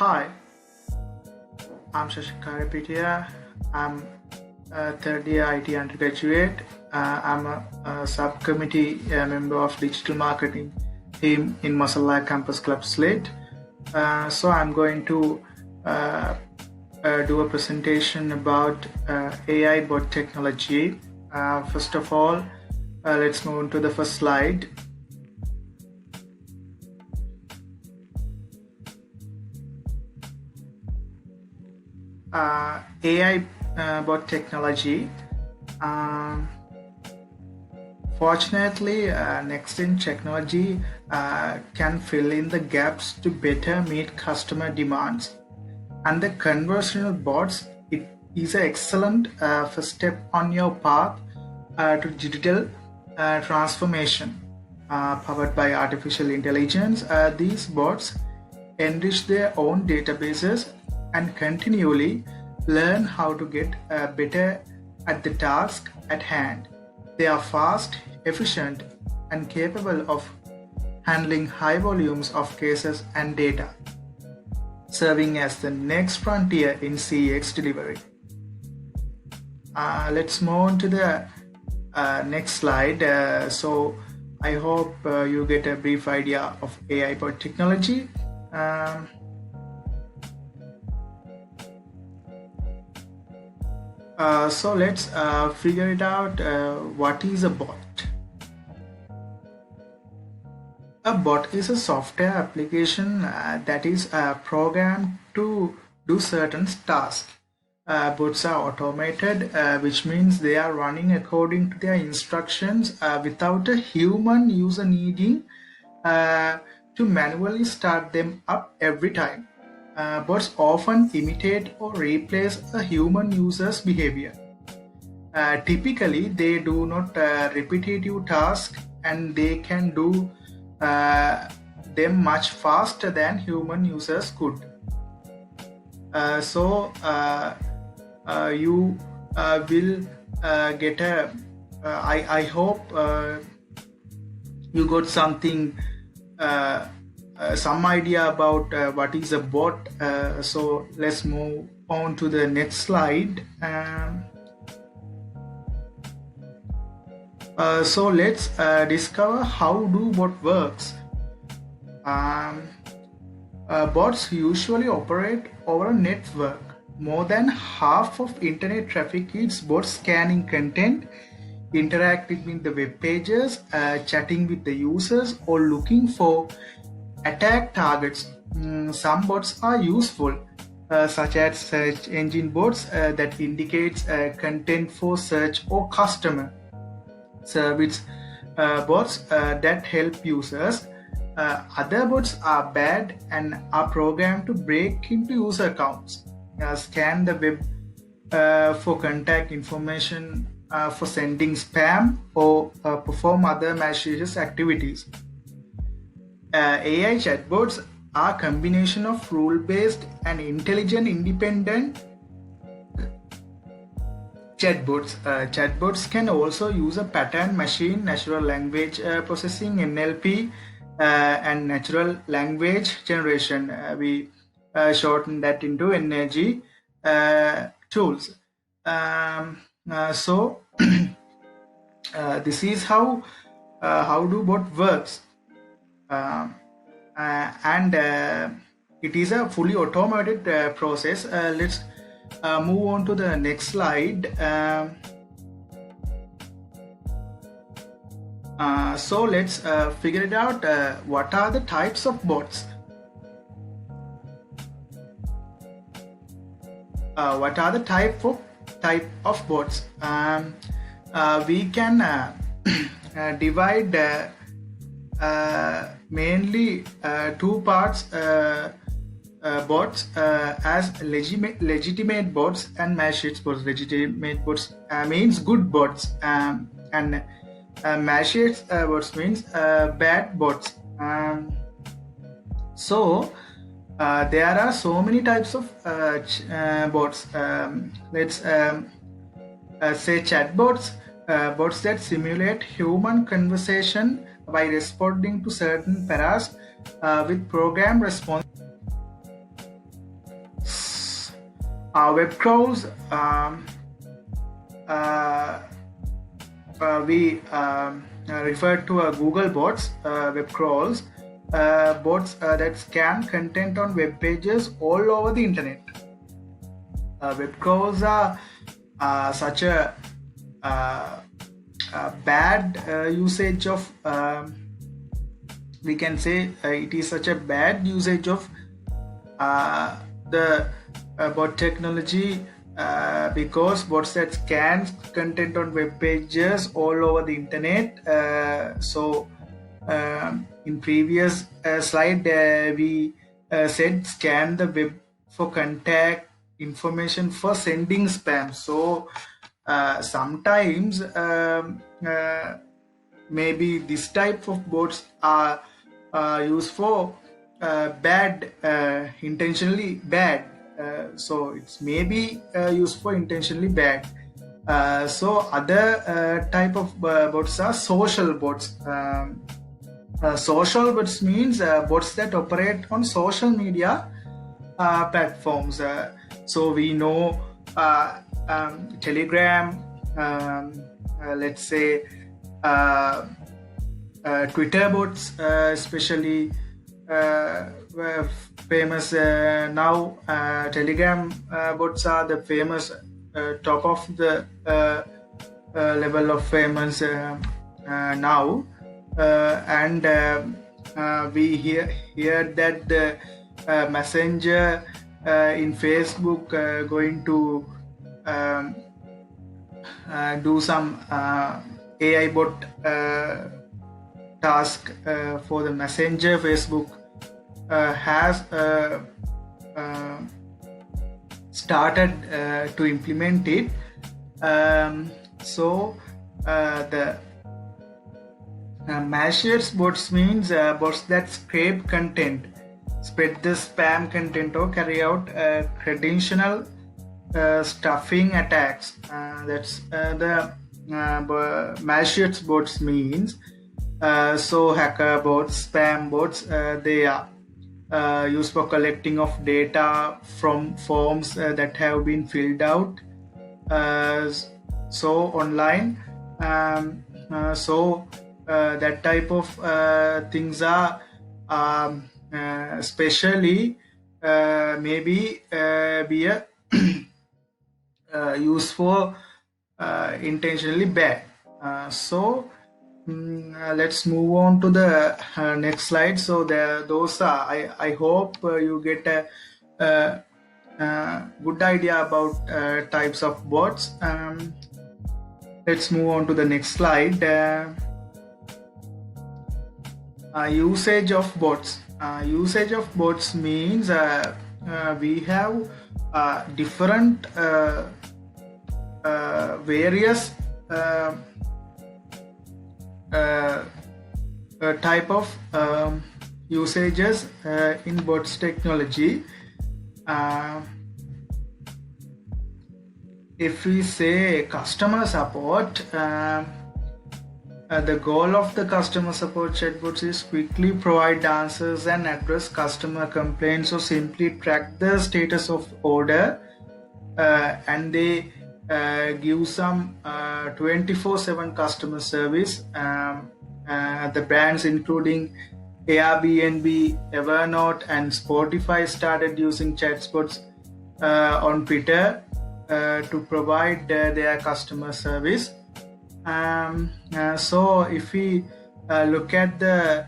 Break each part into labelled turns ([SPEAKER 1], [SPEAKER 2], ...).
[SPEAKER 1] Hi, I'm Shashika. I'm a third year IT undergraduate. I'm a subcommittee member of digital marketing team in Mozilla Campus Club SLIIT. So I'm going to uh, do a presentation about AI bot technology. First of all, let's move on to the first slide. AI bot technology. Um, Fortunately, next-gen technology can fill in the gaps to better meet customer demands. And the conversational bots, it is an excellent first step on your path to digital transformation. Powered by artificial intelligence, these bots enrich their own databases and continually learn how to get better at the task at hand. They are fast, efficient, and capable of handling high volumes of cases and data, serving as the next frontier in CX delivery. Let's move on to the next slide. So I hope you get a brief idea of AI bot technology. So let's figure it out. What is a bot? A bot is a software application that is programmed to do certain tasks. Bots are automated, which means they are running according to their instructions without a human user needing to manually start them up every time. Bots often imitate or replace a human user's behavior. Typically, they do not repetitive tasks and they can do them much faster than human users could. So you will get a I hope you got something some idea about what is a bot. So let's move on to the next slide. So let's discover how do bot works. Bots usually operate over a network. More than half of internet traffic is bots scanning content, interacting with the web pages, chatting with the users, or looking for attack targets. Some bots are useful, such as search engine bots that indicates content for search or customer service bots that help users. Other bots are bad and are programmed to break into user accounts, scan the web for contact information, for sending spam, or perform other malicious activities. AI chatbots are a combination of rule-based and intelligent independent chatbots. Chatbots can also use a pattern machine, natural language processing, NLP, and natural language generation. We shorten that into NLG tools. So this is how do bot works. And it is a fully automated process. Let's move on to the next slide. So let's figure it out. What are the types of bots? What are the type of bots? We can divide mainly two parts. Bots as legitimate bots and malicious bots. Legitimate bots means good bots, and malicious bots means bad bots. So there are so many types of bots. Let's say chatbots, bots that simulate human conversation by responding to certain paras with program response. Web crawls, uh, we refer to Google bots, web crawls, bots that scan content on web pages all over the internet. Web crawls are such a bad usage of, we can say it is such a bad usage of the bot technology, because bots that scan content on web pages all over the internet. In previous slide, we said scan the web for contact information for sending spam. So sometimes maybe this type of bots are used for bad, intentionally bad. So it's maybe used for intentionally bad. So other type of bots are social bots. Social bots means bots that operate on social media platforms. So we know Telegram, let's say Twitter bots, especially famous now. Telegram bots are the famous top of the level of famous now, and we hear that the messenger in Facebook going to do some AI bot task for the messenger. Facebook has started to implement it. So the malicious bots means bots that scrape content, spread the spam content, or carry out credential stuffing attacks. That's the malicious bots means. So hacker bots, spam bots, they are used for collecting of data from forms that have been filled out so online. So that type of things are especially maybe be a used for intentionally bad. Let's move on to the next slide. So those are, I hope you get a good idea about types of bots. Let's move on to the next slide. Usage of bots. Usage of bots means we have different various type of usages in bots technology. If we say customer support, the goal of the customer support chatbots is quickly provide answers and address customer complaints, or simply track the status of order, and they give some 24/7 customer service. The brands including Airbnb, Evernote, and Spotify started using chatbots on Twitter to provide their customer service. So if we look at the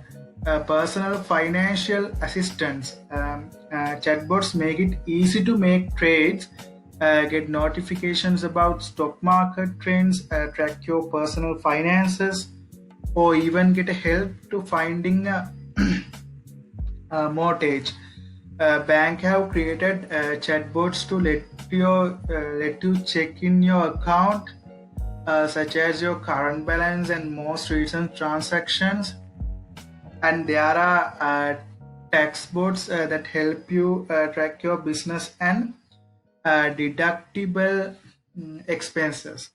[SPEAKER 1] personal financial assistance, chatbots make it easy to make trades, get notifications about stock market trends, track your personal finances, or even get help to finding a mortgage. Bank have created chatbots to let you check in your account, such as your current balance and most recent transactions. And there are tax bots that help you track your business and deductible expenses.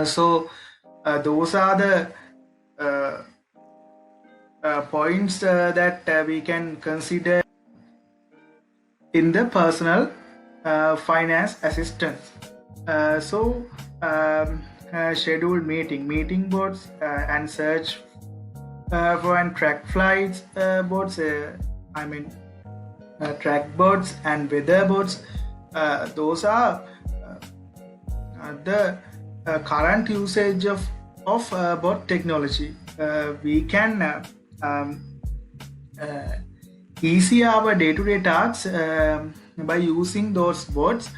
[SPEAKER 1] So those are the points that we can consider in the personal finance assistance. Scheduled meeting bots and search for and track flights bots. Track bots and weather bots. Those are the current usage of bot technology. We can easy our day-to-day tasks by using those bots.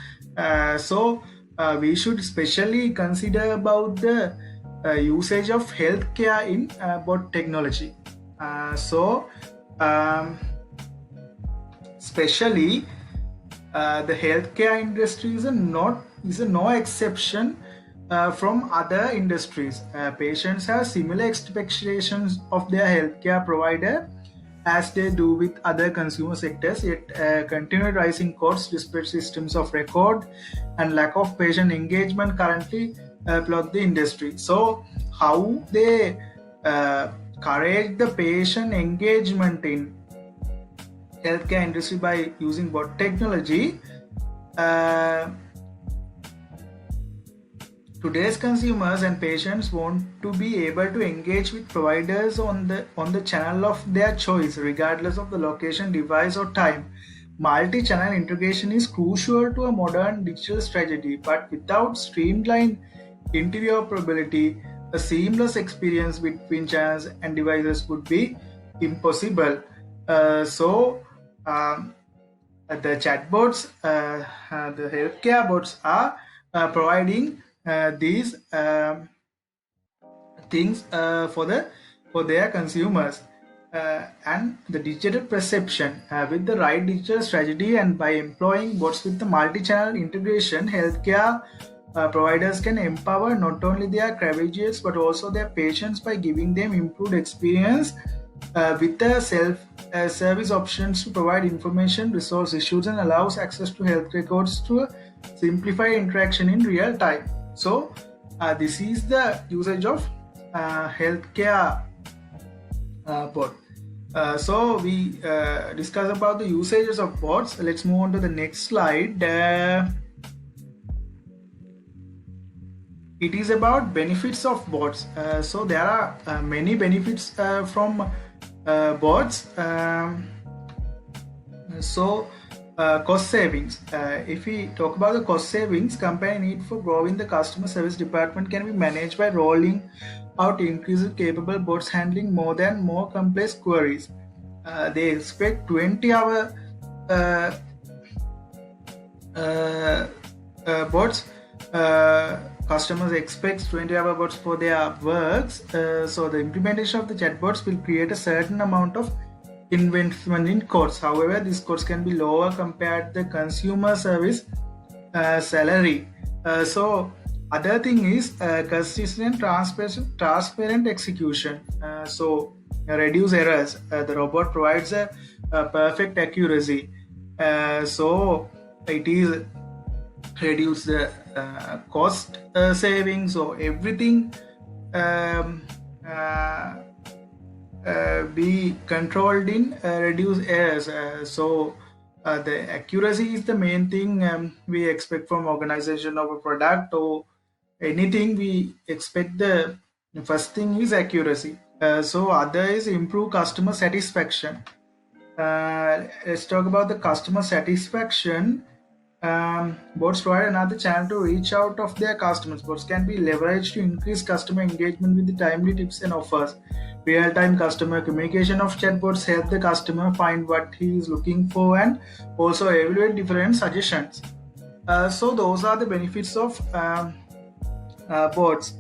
[SPEAKER 1] We should especially consider about the usage of healthcare in bot technology. Especially the healthcare industry is no exception from other industries. Patients have similar expectations of their healthcare provider as they do with other consumer sectors, yet continued rising costs, disparate systems of record, and lack of patient engagement currently plug the industry. So, how they encourage the patient engagement in healthcare industry by using bot technology? Today's consumers and patients want to be able to engage with providers on the channel of their choice, regardless of the location, device, or time. Multi-channel integration is crucial to a modern digital strategy, but without streamlined interoperability, a seamless experience between channels and devices would be impossible. The chatbots, the healthcare bots are providing these things for their consumers, and the digital perception with the right digital strategy and by employing bots with the multi-channel integration, healthcare providers can empower not only their graduates but also their patients by giving them improved experience with the self-service options to provide information, resolve issues, and allows access to health records to simplify interaction in real time. So, this is the usage of healthcare bot. We discuss about the usages of bots. Let's move on to the next slide. It is about benefits of bots. So there are many benefits from bots. Cost savings. If we talk about the cost savings, company need for growing the customer service department can be managed by rolling out increased capable bots handling more complex queries. They expect 20-hour bots. Customers expect 20-hour bots for their works. So the implementation of the chatbots will create a certain amount of investment in costs. However, these costs can be lower compared to the consumer service salary. Other thing is consistent transparent execution. Reduce errors. The robot provides a perfect accuracy. It is reduce the cost savings. So everything be controlled in reduce errors. The accuracy is the main thing we expect from organization of a product or anything. We expect the first thing is accuracy. Other is improve customer satisfaction. Let's talk about the customer satisfaction. Bots provide another channel to reach out of their customers. Bots can be leveraged to increase customer engagement with the timely tips and offers. Real-time customer communication of chatbots help the customer find what he is looking for and also evaluate different suggestions. Those are the benefits of bots.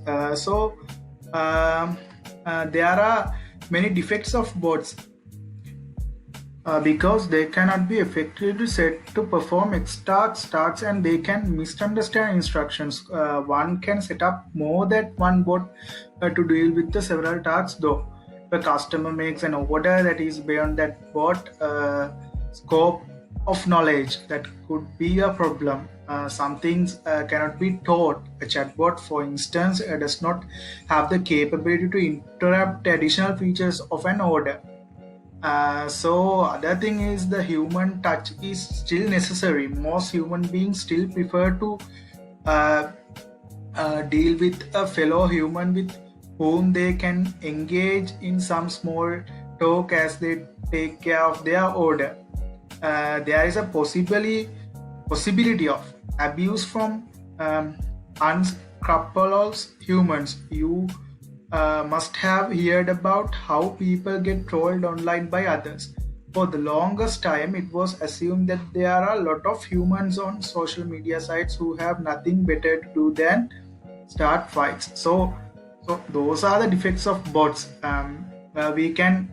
[SPEAKER 1] There are many defects of bots. Because they cannot be effectively set to perform tasks and they can misunderstand instructions. One can set up more than one bot to deal with the several tasks, though. If a customer makes an order that is beyond that bot scope of knowledge, that could be a problem. Some things cannot be taught. A chatbot, for instance, does not have the capability to interrupt additional features of an order. So other thing is the human touch is still necessary. Most human beings still prefer to uh, deal with a fellow human with whom they can engage in some small talk as they take care of their order. There is a possibility of abuse from unscrupulous humans. You must have heard about how people get trolled online by others. For the longest time, it was assumed that there are a lot of humans on social media sites who have nothing better to do than start fights. So those are the defects of bots. We can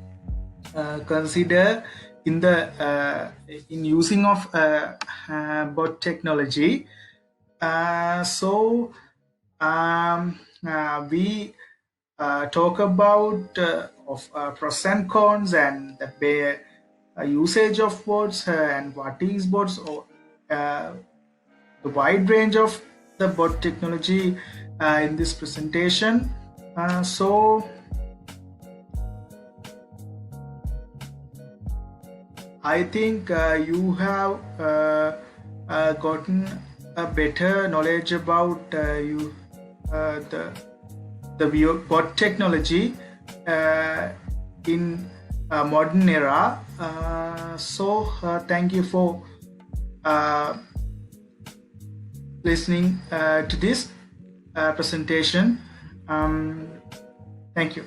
[SPEAKER 1] consider in the in using of bot technology. So we talk about of pros and cons and the usage of bots and what is bots or uh, the wide range of the bot technology in this presentation. So I think you have gotten a better knowledge about the bot technology in modern era. So thank you for uh, listening to this presentation. Thank you.